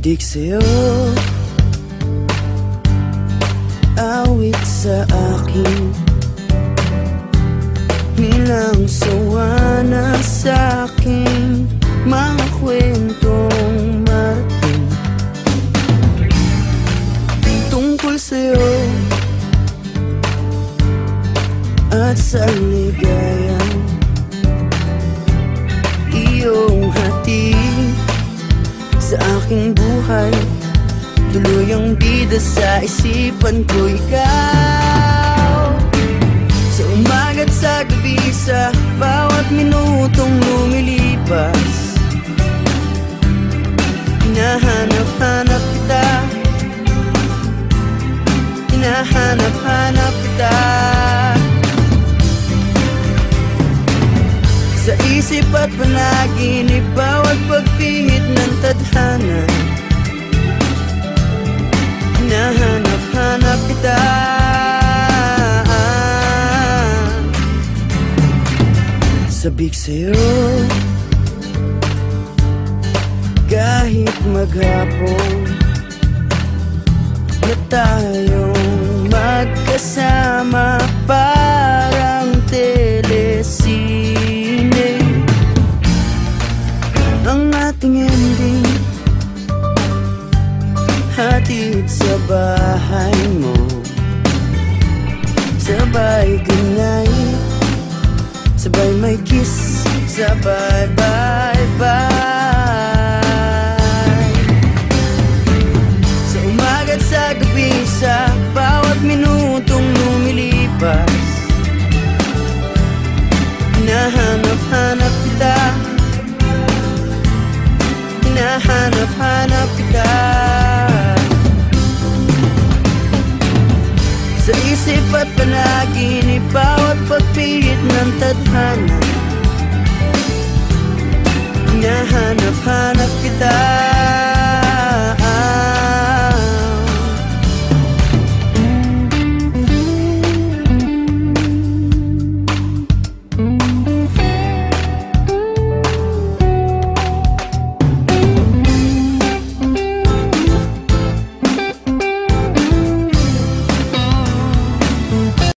Sabik sa'yo, awit sa akin, nilang sawa na sa'king mga kwentong marating tungkol sa'yo at sa ligayang iyong hatid sa aking buhay. Tuluyang bida sa isipan ko ikaw, sa umaga't sa gabi, sa bawat minutong lumilipas. Hinahanap-hanap kita, hinahanap-hanap kita, sa isip at panaginip, bawat pagpihit ng tadhana. Hinahanap-hanap kita, sabik sa'yo, kahit maghapon na tayong magkasama, parang telesine ang ating ending. Hatid sa bahay mo, sabay goodnight, sabay may kiss, sabay bye-bye. Sa umaga't sa gabi, sa bawat minutong lumilipas. Hinahanap-hanap kita, hinahanap-hanap kita, sa isip at panaginip, bawat pagpihit ng tadhana.